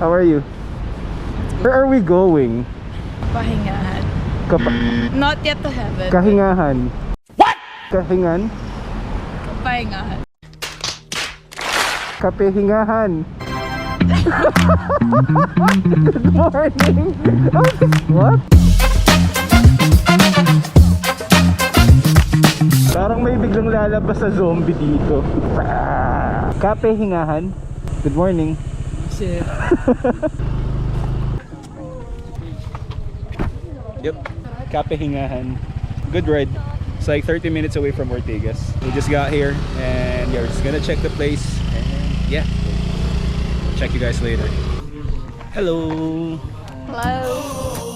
How are you? Where are we going? Pahingahan. Not yet to heaven. Kahingahan. What? Kahingan? Pahingahan. Kapehingahan. Good morning. What? Parang may biglang lalabas sa zombie dito. Kapehingahan. Good morning. Shit. Yep. Kapehingahan. Good ride. It's like 30 minutes away from Ortigas. We just got here and yeah, we're just gonna check the place and yeah. Check you guys later. Hello. Hello.